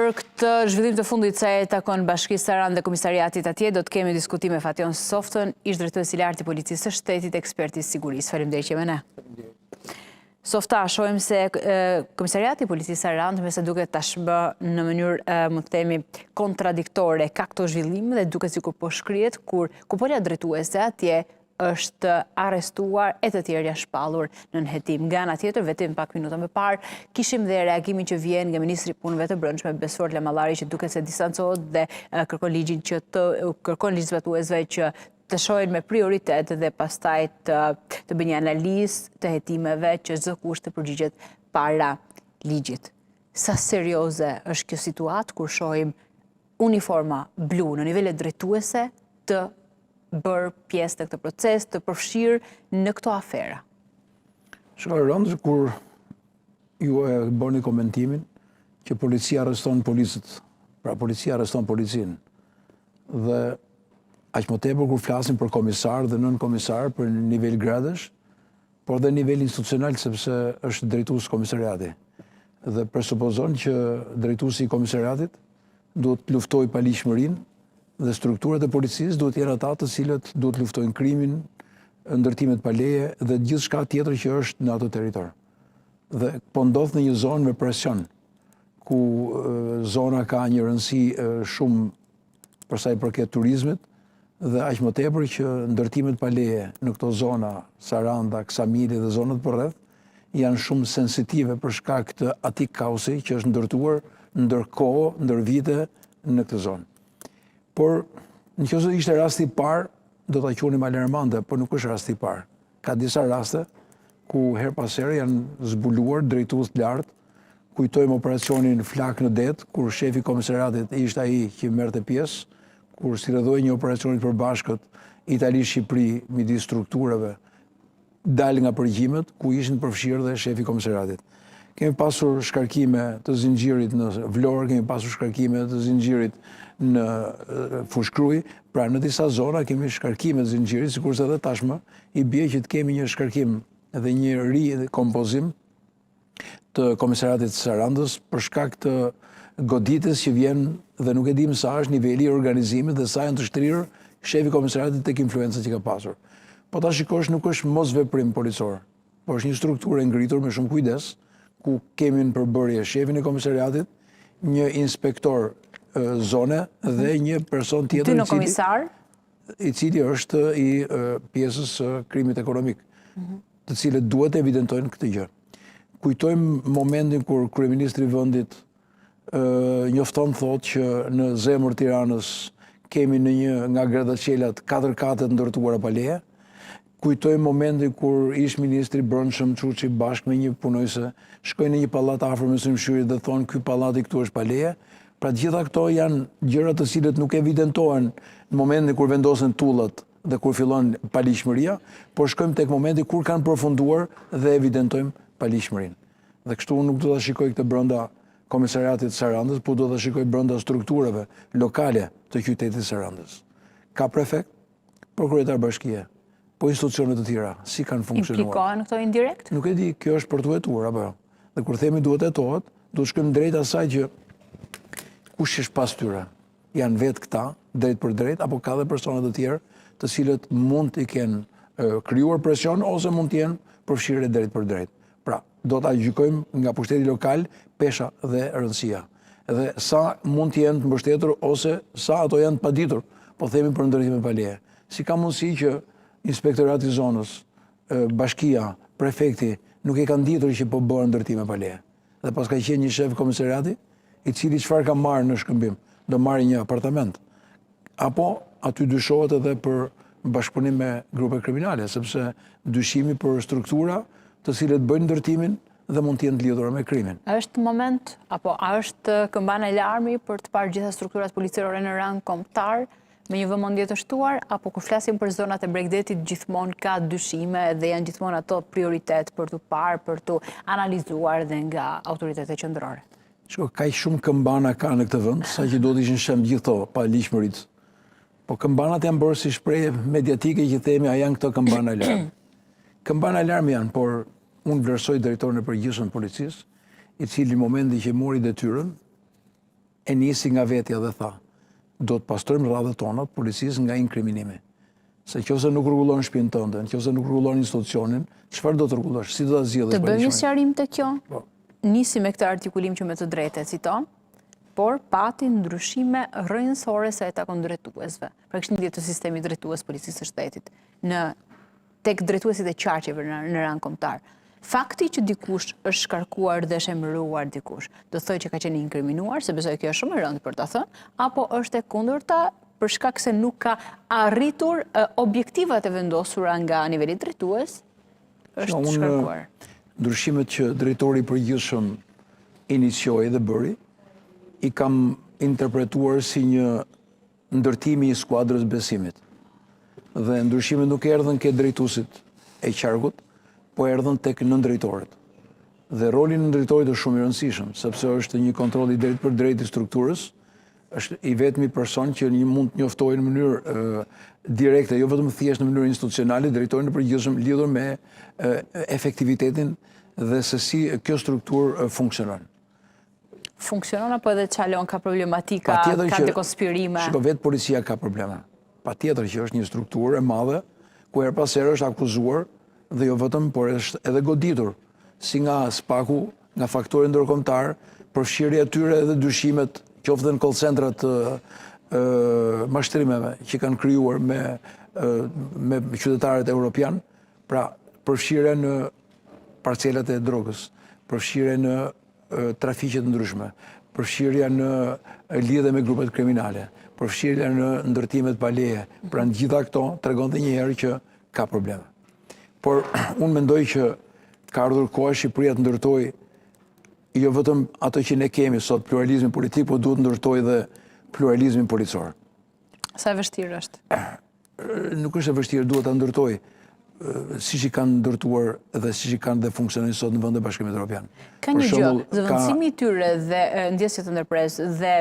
Për këtë zhvillim të fundit sa e takon Bashkisë Saran dhe Komisariatit atje, do të kemi diskutime me Fation Softën, ish drejtues i lartë i Policisë së Shtetit, ekspert i sigurisë. Faleminderit që me ne. Softa, shohim se Komisariati i Policisë Saran, me se duket tashmë në mënyrë, më të themi, kontradiktore, ka këto zhvillime dhe duket sikur po shkrihet kur kupola drejtuese atje është arrestuar e të tjerë janë shpallur në nënhetim. Nga ana tjetër, vetëm pak minuta më parë, kishim dhe reagimin që vjen nga Ministri i Punëve të Brendshme Besfor Lamallari, që duket se distancohet dhe kërkon legjizatuesve që të shohin me prioritet dhe pastaj të bëjnë një analizë të hetimeve që çdo kusht të përgjigjet para ligjit. Sa serioze është kjo situatë kur shohim uniforma blu në nivele drejtuese të bërë pjesë të këtë proces, të përfshirë në këto afera? Shkoj rëndë kur ju e bëni komentimin që policia arreston policët, pra policia arreston policinë, dhe aq më tepër kur flasim për komisar dhe nën komisar për nivel gradësh, por dhe nivel institucional sepse është drejtues komisariati. Dhe presupozon që drejtuesi i komisariatit duhet të luftojë paligjshmërinë dhe strukturat e policisë duhet jenë ata të cilët duhet luftojnë krimin, ndërtimet pa leje dhe gjithçka tjetër që është në ato territor. Dhe po ndodh në një zonë me presion, ku zona ka një rëndësi shumë për sa i përket turizmit, dhe aq më tepër që ndërtimet pa leje në këto zona, Saranda, Ksamili dhe zonat përreth, janë shumë sensitive për shkak të atij kaosi që është ndërtuar ndërkohë, ndër vite në këtë zonë. Por, nëse ishte rasti i parë, do ta quhnim alarmante, por nuk është rasti i parë. Ka disa raste ku her pas here janë zbuluar drejtues të lartë. Kujtojmë operacionin Flak në det, kur shefi i komisariatit ishte ai që merrte pjesë, kur silledhoi një operacion të përbashkët Itali-Shqipëri midis strukturave, dal nga përgjimet, ku ishin përfshirë dhe shefi i komisariatit. Kemi pasur shkarkime të zinxhirit në Vlorë, kemi pasur shkarkime të zinxhirit në Fushkruj, pra në disa zona kemi shkarkime të zinxhirit, sikurse edhe tashmë i bie që të kemi një shkarkim dhe një rikompozim të komisariatit të Sarandës për shkak të goditjes që vjen dhe nuk e dim sa është niveli i organizimit dhe sa janë të shtrirë shefi i komisariatit tek influencat që ka pasur. Po ta shikosh nuk është mos veprim policor, por është një strukturë e ngritur me shumë kujdes, ku kemi në përbërje shefin e komisariatit, një inspektor zone dhe një person tjetër i cili është i pjesës krimit ekonomik, të cilët duhet të evidentojnë këtë gjë. Kujtojmë momentin kur kryeministri i vendit njofton thotë që në zemër Tiranës kemi në një nga grattacielat 4 kate të ndërtuara pa leje. Kujtojmë momentin kur ish ministri Brendshëm Çuçi bashkë me një punojse shkojnë në një pallat afër me Symshyrit dhe thonë ky pallati këtu është pa leje. Pra gjitha këto janë gjëra të cilët nuk evidentohen në momentin kur vendosen tullat dhe kur fillon paligjshmëria, por shkojmë tek momenti kur kanë përfunduar dhe evidentojmë paligjshmërinë. Dhe kështu unë nuk do ta shikoj këtë brenda komisariatit të Sarandës, por do ta shikoj brenda strukturave lokale të qytetit Sarandës. Ka prefekt, prokuror bashkie, po institucione të tjera, si kanë funksionuar. Implikohen këto indirekt? Nuk e di, kjo është për të hetuar apo jo. Dhe kur themi duhet hetohet, duhet shkojmë drejt asaj që kush është pas tyre. Janë vetë këta, drejt për drejt, apo ka dhe persona të tjerë, të cilët mund të kenë krijuar presion ose mund të jenë përfshirë drejt për drejt. Pra, do ta gjykojmë nga pushteti lokal pesha dhe rëndësia. Dhe sa mund të jenë të mbështetur ose sa ato janë të paditur, po themi për ndërtime pa leje. Si ka mundësi që inspektorati i zonës, bashkia, prefekti nuk e kanë ditur që po bëhen ndërtime pa leje. Dhe pas ka qenë një shef komisariati i cili çfarë ka marrë në shkëmbim, do marrë një apartament. Apo aty dyshohet edhe për bashkëpunim me grupe kriminale, sepse dyshimi për struktura të cilët bëjnë ndërtimin dhe mund të jenë të lidhura me krimin. Është moment apo është këmbana e alarmi për të parë gjitha strukturat policore në rang kombëtar me një vëmendje të shtuar, apo kur flasim për zonat e Bregdetit gjithmonë ka dyshime dhe janë gjithmonë ato prioritet për të parë, për të analizuar dhe nga autoritetet qendrore? Kaq shumë këmbana ka në këtë vend, sa që duhet ishin shemb gjithë to pa ligjshmëritë. Po këmbanat janë bërë si shprehje mediatike që themi a janë këto këmbana alarm. Këmbana alarm janë, por unë vlerësoj drejtorin e përgjithshëm të policisë, i cili në momentin që mori detyrën e nisi nga vetja dhe tha, do të pastrojmë radhët tona të policisë nga inkriminimi. Se nëse nuk rregullon shtëpinë tënde, nëse nuk rregullon institucionin, çfarë do të rregullosh? Si do ta zgjidhësh? Të bëjmë një sqarim të kjo? Po. Nisi me këtë artikulim që me të drejtë e citon, por pati ndryshime rrënjësore sa e takon drejtuesve. Pra kishte ndjetë të sistemi drejtues policisë së shtetit tek drejtuesit e qarqeve në rang kombëtar. Fakti që dikush është shkarkuar dhe është emëruar dikush, do thojë që ka qenë inkriminuar, se besoj kjo është shumë e rëndë për ta thënë, apo është e kundërta për shkak se nuk ka arritur objektivat e vendosura nga niveli drejtues, është shkarkuar. Ndryshimet që drejtori i përgjithshëm inicioi dhe bëri, i kam interpretuar si një ndërtimi i skuadrës besimit. Dhe ndryshimet nuk erdhën ke drejtuesit e qarkut, po erdhën tek nëndrejtorët. Dhe roli i nëndrejtorit është shumë i rëndësishëm, sepse është një kontroll i drejtë për drejtë i strukturës, është i vetmi person që mund të njoftojë në mënyrë direkte, jo vetëm thjesht në mënyrë institucionale, drejtorin e përgjithshëm lidhur me efektivitetin dhe se si kjo strukturë funksionon. Funksionon apo edhe çalon ka problematika, ka dekonspirime? Shiko, vetë policia ka probleme. Patjetër që është një strukturë e madhe, ku her pas here është akuzuar dhe jo vetëm, por është edhe goditur, si nga spaku, nga faktori ndërkombëtar, përfshirja e tyre edhe dyshimet, qoftë në call centrat mashtrimeve që kanë krijuar me qytetarët evropian, pra përfshirja në parcelat e drogës, përfshirja në trafiqe të ndryshme, përfshirja në lidhje me grupet kriminale, përfshirja në ndërtimet pa leje. Pra në gjitha këto tregonte një herë që ka probleme. Por unë mendoj që ka ardhur koha Shqipëria të ndërtojë jo vetëm ato që ne kemi sot, pluralizmin politik, po duhet ndërtojë dhe pluralizmin policor. Sa e vështirë është? Nuk është e vështirë, duhet ta ndërtojë siç i kanë ndërtuar dhe siç i kanë dhe funksionojnë sot në vendet e Bashkimit Evropian. Ka një gjë, zëvendësimi i tyre dhe ndjesja të ndërpresë dhe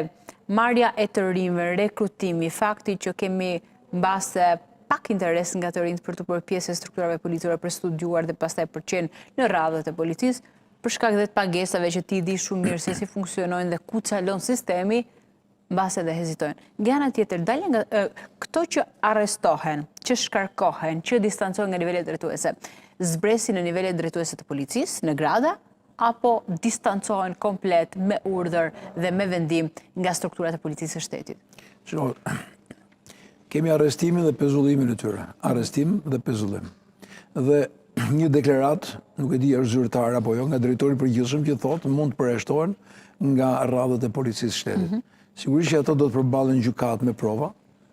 marrja e të rinjve, rekrutimi, fakti që kemi mbase pak interes nga të rinjt për të bërë pjesë e strukturave policore për studiuar dhe pastaj për qenë në radhët e policisë, për shkak dhe të pagesave që ti di shumë mirë se si funksionojnë dhe ku calon sistemi, mbase dhe hezitojnë. Nga ana tjetër, dalja nga këto që arrestohen, që shkarkohen, që distancohen nga nivelet drejtuese, zbresin në nivelet drejtuese të policisë, në grada, apo distancohen komplet me urdhër dhe me vendim nga strukturat e policisë së shtetit? Kemi arrestimin dhe pezullimin e tyre. Arrestim dhe pezullim. Dhe një deklarat, nuk e di është zyrtar apo jo, nga drejtori i përgjithshëm që thotë mund të përjashtohen nga radhët e policisë së shtetit. Sigurisht që ato do të përballen gjykat me prova,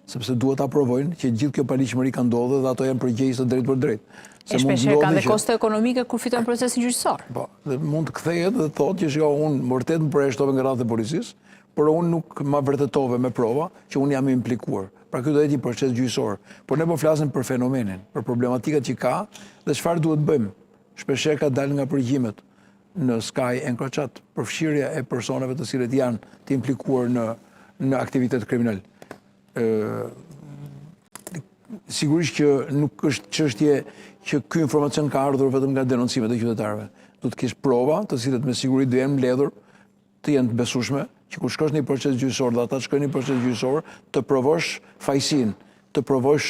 sepse duhet ta provojnë që gjithë kjo paligjshmëri ka ndodhur dhe ato janë përgjegjëse drejt për drejt. E shpeshherë kanë dhe koste ekonomike kur fitojnë procesin gjyqësor. Po, dhe mund të kthehet dhe thotë që shiko, unë vërtet më përjashtova nga radhët e policisë, por unë nuk ma vërtetove me prova që unë jam implikuar. Pra ky do të jetë një proces gjyqësor. Por ne po flasim për fenomenin, për problematikat që ka dhe çfarë duhet bëjmë. Shpeshherë ka dalë nga përgjimet në Sky Encrochat, përfshirja e personave të cilët janë të implikuar në aktivitet kriminal. Sigurisht që nuk është çështje që ky informacion ka ardhur vetëm nga denoncimet e qytetarëve. Do të kesh prova, të cilët me siguri do jenë mbledhur, të jenë të besueshme, që kur shkosh në një proces gjyqësor dhe ata shkojnë në një proces gjyqësor, të provosh fajsin, të provosh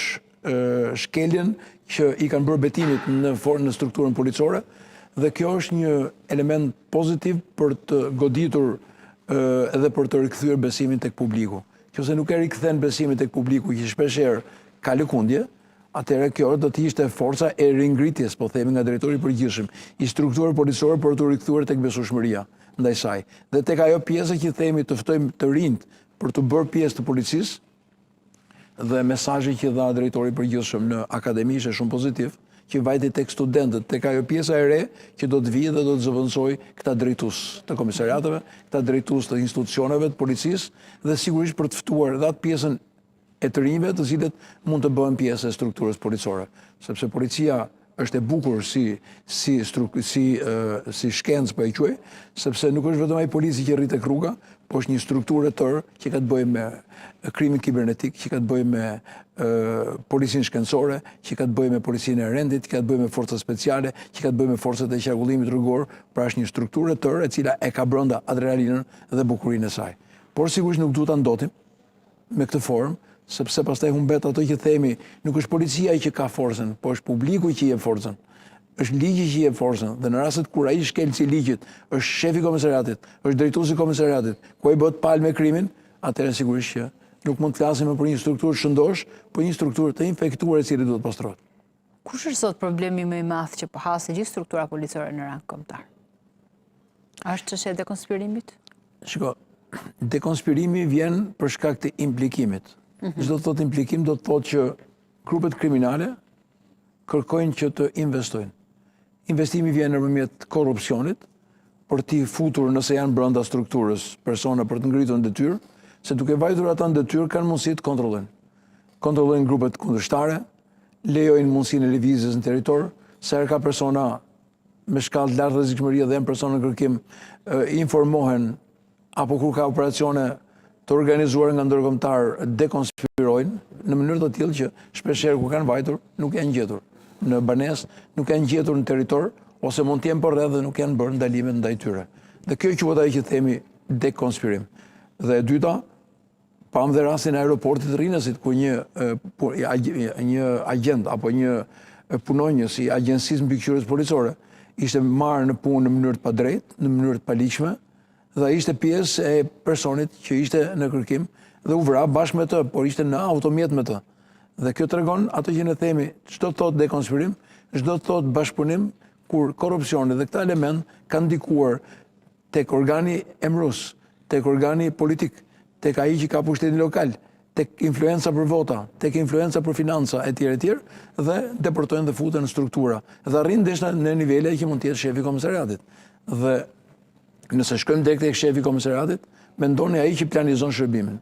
shkeljen që i kanë bërë betimit në strukturën policore, dhe kjo është një element pozitiv për të goditur edhe për të rikthyer besimin tek publiku. Nëse nuk e rikthen besimin tek publiku, që shpeshherë ka lëkundje, atëherë kjo do të ishte forca e ringritjes, po themi nga drejtori i përgjithshëm i strukturës policore për të rikthyer tek besueshmëria ndaj saj. Dhe tek ajo pjesë që themi të ftojmë të rinjt për të bërë pjesë të policisë, dhe mesazhi që dha drejtori i përgjithshëm në akademi është shumë pozitiv, që vajti tek studentët, tek ajo pjesa e re që do të vijë dhe do të zëvendësoj këta drejtues të komisariateve, këta drejtues të institucioneve të policisë dhe sigurisht për të ftuar edhe atë pjesën e të rinjve të cilët mund të bëhen pjesë e strukturës policore, sepse policia është e bukur si shkencë po e quaj, sepse nuk është vetëm ai polici që rrit tek rruga, po është një strukturë e tërë që ka të bëjë me krimin kibernetik, që ka të bëjë me policinë shkencore, që ka të bëjë me policinë e rendit, që ka të bëjë me forcat speciale, që ka të bëjë me forcat e qarkullimit rrugor, pra është një strukturë e tërë e cila e ka brenda adrenalinën dhe bukurinë e saj. Por sigurisht nuk duhet ta ndotim me këtë formë, sepse pastaj humbet ato që themi, nuk është policia që ka forcën, po është publiku që jep forcën. Është ligji që jep forcën, dhe në rastet kur ai shkelci ligjit, është shefi i komisariatit, është drejtuesi i komisariatit, ku ai bëhet palë me krimin, atëherë sigurisht që nuk mund të flasim për një strukturë shëndosh, por një strukturë të infektuar e cili duhet pastrohet. Kush është sot problemi më i madh që po hasë gjithë struktura policore në rang kombëtar? A është çështja e dekonspirimit? Shiko, dekonspirimi vjen për shkak të implikimit. Çdo të thotë implikim do të thotë që grupet kriminale kërkojnë që të investojnë. Investimi vjen nëpërmjet korrupsionit, për t'i futur nëse janë brenda strukturës persona për të ngritur në detyrë, se duke vajtur ata në detyrë kanë mundësi të kontrollojnë. Kontrollojnë grupet kundërshtare, lejojnë mundësinë e lëvizjes në territor, sa herë ka persona me shkallë të lartë rrezikshmërie dhe janë persona në kërkim, informohen apo kur ka operacione të organizuar nga ndërkombëtar dekonspirojnë në mënyrë të tillë që shpeshherë kur kanë vajtur nuk janë gjetur në banesë, nuk janë gjetur në territor ose mund të jenë por rreth dhe nuk janë bërë ndalime ndaj tyre. Dhe kjo quhet ajo që themi dekonspirim. Dhe e dyta, pam dhe rastin e aeroportit të Rinasit ku një agent apo një punonjës i agjencisë mbikëqyrjes policore ishte marrë në punë në mënyrë të padrejtë, në mënyrë të paligjshme, dhe ishte pjesë e personit që ishte në kërkim dhe u vra bashkë me të, por ishte në automjet me të. Dhe kjo tregon ato që ne themi, çdo të thotë dekonspirim, çdo të thotë bashkëpunim, kur korrupsioni dhe këta element kanë ndikuar tek organi emërus, tek organi politik, tek ai që ka pushtetin lokal, tek influenca për vota, tek influenca për financa etj. Dhe deportojnë dhe futen në struktura. Dhe arrin deshta në nivele që mund të jetë shefi i komisariatit. Dhe nëse shkojmë drejt tek shefi i komisariatit, mendoni ai që planizon shërbimin.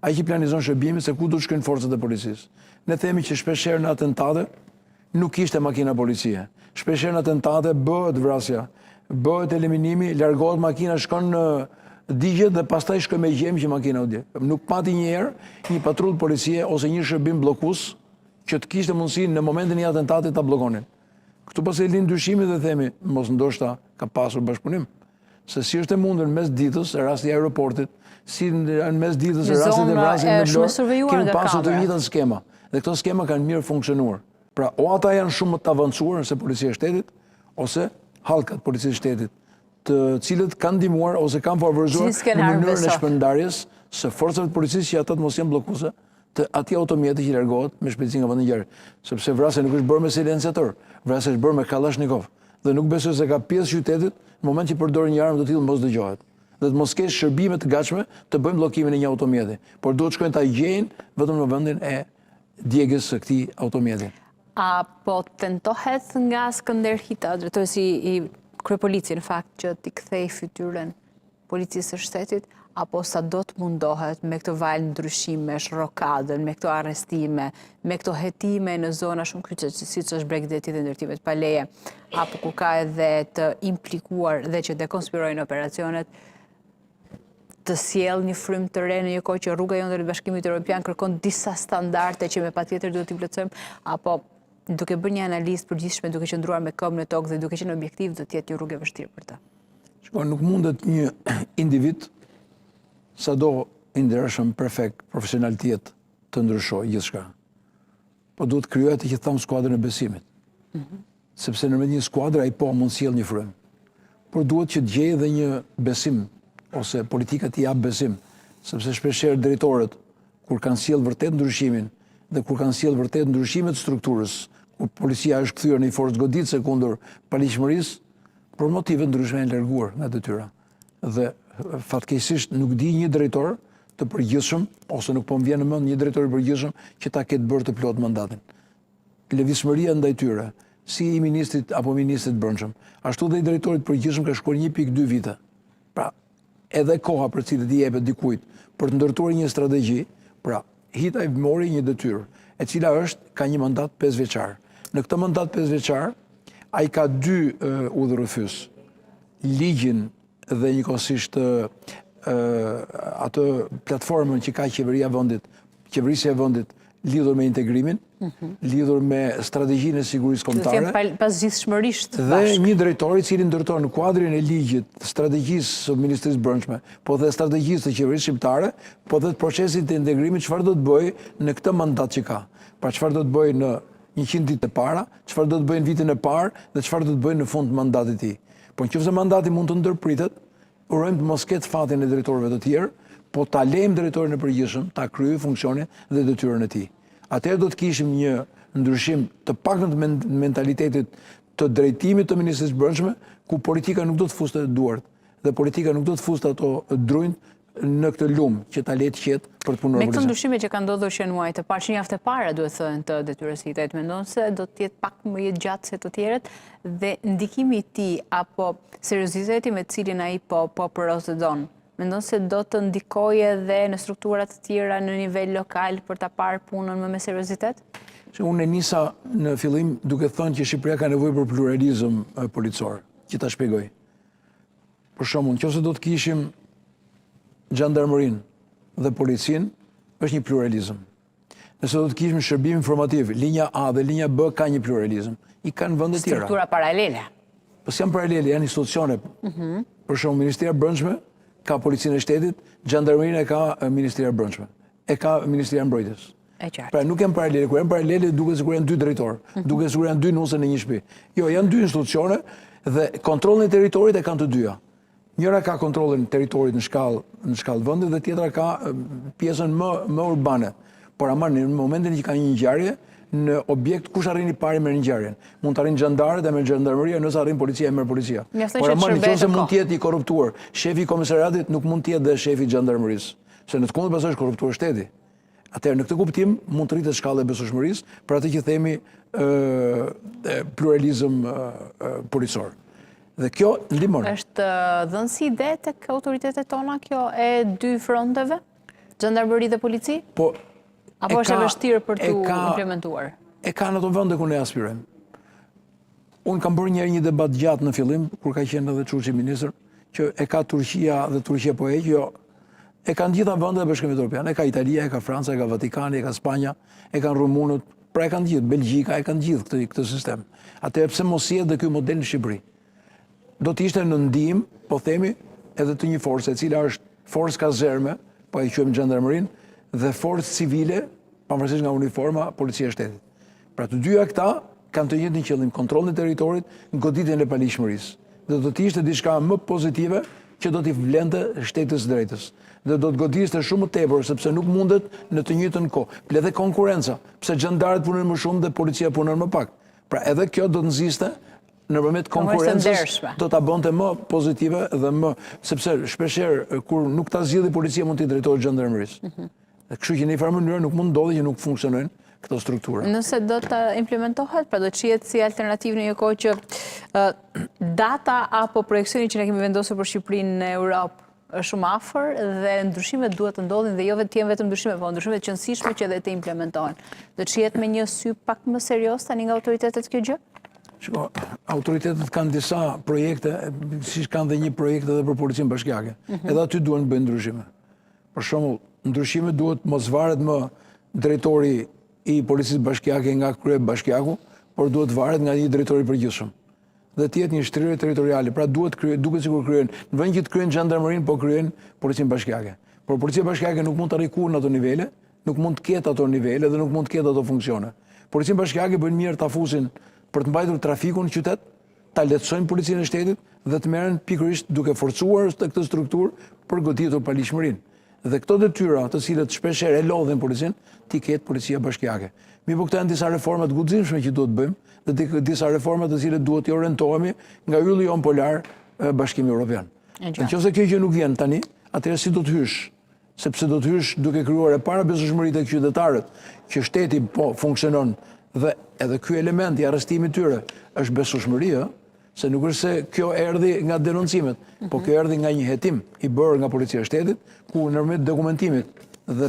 Ai që planizon shërbimin se ku do të shkojnë forcat e policisë. Ne themi që shpeshherë në atentate nuk ishte makina policie. Shpeshherë në atentate bëhet vrasja, bëhet eliminimi, largohet makina, shkon në digjet dhe pastaj shkoj me gjem që makina u dje. Nuk pati një herë një patrull policie ose një shërbim bllokues që të kishte mundësi në momentin e atentatit ta bllokonin. Këtu pas e lind dyshimi dhe themi, mos ndoshta ka pasur bashkëpunim. Se si është e mundur në mes ditës, rasti i aeroportit, si në mes ditës rastit e vrasjes në Vlorë, kemi pasur të njëjtat skema. Dhe këto skema kanë mirë funksionuar. Pra, o ata janë shumë më të avancuar se policia e shtetit, ose hallkat policisë e shtetit, të cilët kanë ndihmuar ose kanë favorizuar në mënyrën e shpërndarjes së forcave të policisë që ata të mos jenë bllokuese të atij automjeti që largohet me shpejtësi nga vendi i ngjarje. Sepse vrasja nuk është bërë me silenciator, vrasja është bërë me Kalashnikov. Dhe nuk besoj se ka pjesë qytetit në moment që përdorin një armë të tillë mos dëgjohet. Dhe të mos kesh shërbime të gatshme të bëjmë bllokimin e një automjeti, por duhet shkojnë ta gjejnë vetëm në vendin e djegës së këtij automjeti. Apo tentohet nga Skënderhita, drejtuesi i kryepolicisë në fakt që t'i kthej fytyrën policisë së shtetit, apo sa do të mundohet me këto valë ndryshimesh, rokadën, me këto arrestime, me këto hetime në zona shumë kryqëzore, siç është Bregdeti dhe ndërtimet pa leje, apo ku ka edhe të implikuar dhe që dekonspirojnë operacionet, të sjell një frymë të re në një kohë që rruga jonë drejt Bashkimit Evropian kërkon disa standarde që me patjetër duhet t'i plotësojmë, apo duke bërë një analizë përgjithshme, duke qëndruar me këmbë në tokë dhe duke qenë objektiv, do të jetë një rrugë e vështirë për të. Nuk mundet një individ sado i ndershëm, perfekt, profesional të jetë të ndryshojë gjithçka. Po duhet krijohet që tham skuadrën e besimit. Sepse në një skuadër ai po mund sjell një frymë. Por duhet që të gjejë edhe një besim ose politika të jap besim, sepse shpeshherë drejtorët kur kanë sjell vërtet ndryshimin dhe kur kanë sjell vërtet ndryshimet të strukturës, kur policia është kthyer në një forcë goditëse kundër paligjshmërisë, për motive ndryshme janë larguar nga detyra. Dhe fatkeqësisht nuk di një drejtor të përgjithshëm, ose nuk po më vjen në mend një drejtor i përgjithshëm që ta ketë bërë të plot mandatin. Lëvizshmëria ndaj tyre, si i ministrit apo ministrit brendshëm, ashtu dhe i drejtorit përgjithshëm ka shkuar 1.2 vite. Pra, edhe koha për cilët i jepet dikujt për të ndërtuar një strategji, pra Hita i mori një detyrë, e cila ka një mandat 5 vjeçar. Në këtë mandat 5 vjeçar, ai ka 2 udhërrëfys. Ligjin dhe njëkohësisht atë platformën që ka qeverisja e vendit lidhur me integrimin, lidhur me strategjinë e sigurisë kombëtare. Pas gjithshmërisht dhe një drejtor i cili ndërton në kuadrin e ligjit të strategjisë së Ministrisë Brendshme, po dhe strategjisë të qeverisë shqiptare, po dhe të procesit të integrimit, çfarë do të bëjë në këtë mandat që ka. Pra çfarë do të bëjë në 100 ditë e para, çfarë do të bëjë në vitin e parë dhe çfarë do të bëjë në fund të mandatit të tij. Po nëse mandati mund të ndërpritet, urojmë të mos ketë fatin e drejtorëve të tjerë, po ta lejmë drejtorin e përgjithshëm ta kryejë funksionin dhe detyrën e tij. Atëherë do të kishim një ndryshim të paktën të mentalitetit të drejtimit të Ministrisë Brendshme, ku politika nuk do të fuste duart dhe politika nuk do të fuste ato drujt në këtë lumë që ta lejë të qetë për të punuar. Me këto ndryshime që kanë ndodhur që në muajt e parë, që javët e para duhet thënë të detyrës së tij, mendon se do të jetë pak më i gjatë se të tjerët dhe ndikimi i tij apo serioziteti me të cilin ai po procedon, mendon se do të ndikojë edhe në struktura të tjera në nivel lokal për ta parë punën më me seriozitet? Unë e nisa në fillim duke thënë që Shqipëria ka nevojë për pluralizëm policor, që ta shpjegoj. Për shembull, nëse do të kishim gjandarmerinë dhe policinë, është një pluralizëm. Nëse do të kishim shërbim informativ, linja A dhe linja B ka një pluralizëm. I kanë vende tjera. Struktura paralele. Po janë paralele, janë institucione. Për shembull, Ministria e Brendshme ka Policinë e Shtetit, Gjandarmerinë e ka Ministria e Brendshme. E ka Ministria e Mbrojtjes. Pra nuk janë paralele, kur janë paralele duket sikur janë dy drejtorë, duket sikur janë dy nuse në një shtëpi. Jo, janë dy institucione dhe kontrollin e territorit e kanë të dyja. Njëra ka kontrollin e territorit në shkallë vendi dhe tjetra ka pjesën më urbane. Por ama në momentin që ka një ngjarje në objekt, kush arrin i pari me ngjarjen? Mund të arrin xhandarët e me xhandarmeria, nëse arrin policia e merr policia. Por ama nëse mund të jetë i korruptuar, shefi i komisariatit nuk mund të jetë dhe shefi i xhandarmerisë, se në të kundërt pastaj është korruptuar shteti. Atëherë në këtë kuptim mund të rritet shkalla e besueshmërisë për atë që themi pluralizëm policor. Dhe kjo ndihmon. Është dhënë si ide tek autoritetet tona kjo e dy fronteve, xhandarmeri dhe polici? Po, apo është e vështirë për t'u implementuar? E ka në ato vende ku ne aspirojmë. Unë kam bërë një debat gjatë në fillim, kur ka qenë edhe Çuçi ministër, që e ka Turqia dhe Turqia po heq, jo. E kanë gjitha vendet e Bashkimit Evropian. E ka Italia, e ka Franca, e ka Vatikani, e ka Spanja, e kanë rumunët, pra e kanë gjithë, Belgjika, e kanë gjithë këtë sistem. Atëherë pse mos jetë dhe ky model në Shqipëri? Do të ishte në ndihmë, po themi, edhe të një force, e cila është forcë kazerme, po e quajmë xhandarmerinë, dhe forcë civile, pavarësisht nga uniforma, policia e shtetit. Pra të dyja këta kanë të njëjtin qëllim, kontrollin e territorit, goditjen e paligjshmërisë. Dhe do të ishte diçka më pozitive që do t'i vlente shtetës drejtës. Dhe do të godiste shumë më tepër, sepse nuk mundet në të njëjtën kohë. Ple dhe konkurenca, pse xhandarët punojnë më shumë dhe policia punon më pak. Pra edhe kjo do të nxiste nëpërmjet konkurrencës, do ta bënte më pozitive dhe më, sepse shpeshherë kur nuk ta zgjidhë policia mund t'i drejtohet xhandarmerisë. Dhe kështu që në një farë mënyrë nuk mund ndodhi që nuk funksionojnë këto struktura. Nëse do të implementohet, pra do të qihet si alternativë në një kohë që data apo projekcioni që ne kemi vendosur për Shqipërinë në Europë është shumë afër dhe ndryshimet duhet të ndodhin dhe jo vetëm vetëm ndryshime, po ndryshime të qëndrueshme që edhe të implementohen. Do të qihet me një sy pak më serioz tani nga autoritetet kjo gjë? Shiko, autoritetet kanë disa projekte, siç kanë dhe një projekt edhe për policinë bashkiake. Edhe aty duhen të bëjnë ndryshime. Për shembull, ndryshimet duhet mos varet më drejtori i policisë bashkiake nga krye bashkiaku, por duhet varet nga një drejtor i përgjithshëm. Dhe të jetë një shtrirje territoriale, pra duket sikur kryen, në vend që të kryen xhandarmerinë, po kryen policinë bashkiake. Por policia bashkiake nuk mund të arrijë kurrë në ato nivele, nuk mund të ketë ato nivele dhe nuk mund të ketë ato funksione. Policinë bashkiake bën mirë ta fusin për të mbajtur trafikun në qytet, ta lehtësojnë policinë e shtetit dhe të merren pikërisht duke forcuar këtë strukturë për goditur paligjshmërinë. Dhe këto detyra, të cilët shpeshherë e lodhin policinë, ti ketë policia bashkiake. Mirë, po këto janë disa reforma të guximshme që duhet bëjmë dhe disa reforma të cilët duhet të orientohemi nga ylli jon polar Bashkimi Evropian. Nëse kjo gjë nuk vjen tani, atëherë si do të hysh? Sepse do të hysh duke krijuar e para besueshmëri tek qytetarët që shteti po funksionon dhe edhe ky element i arrestimit tyre është besueshmëria, se nuk është se kjo erdhi nga denoncimet, po kjo erdhi nga një hetim i bërë nga policia e shtetit, ku nëpërmjet dokumentimit dhe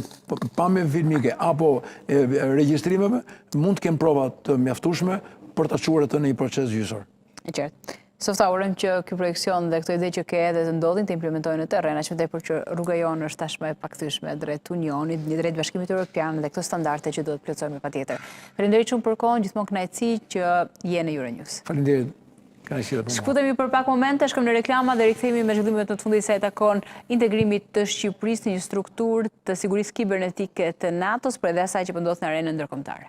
pamje filmike apo regjistrimeve mund të kemë prova të mjaftueshme për ta çuar atë në një proces gjyqësor. E qartë. Softa, urojmë që ky projekcion dhe këto ide që ke edhe të ndodhin të implementojnë në terren, aq më tepër që rruga jonë është tashmë e pakthyeshme drejt Unionit, drejt Bashkimit Evropian dhe këto standarde që duhet plotësojmë patjetër. Faleminderit shumë për kohën, gjithmonë kënaqësi që je në Euronews. Faleminderit. Shkputemi për pak momente, shkojmë në reklama dhe rikthehemi me zhvillimet në të fundit sa i takon integrimit të Shqipërisë në një strukturë të sigurisë kibernetike të NATO-s, por edhe asaj që po ndodh në arenën ndërkombëtare.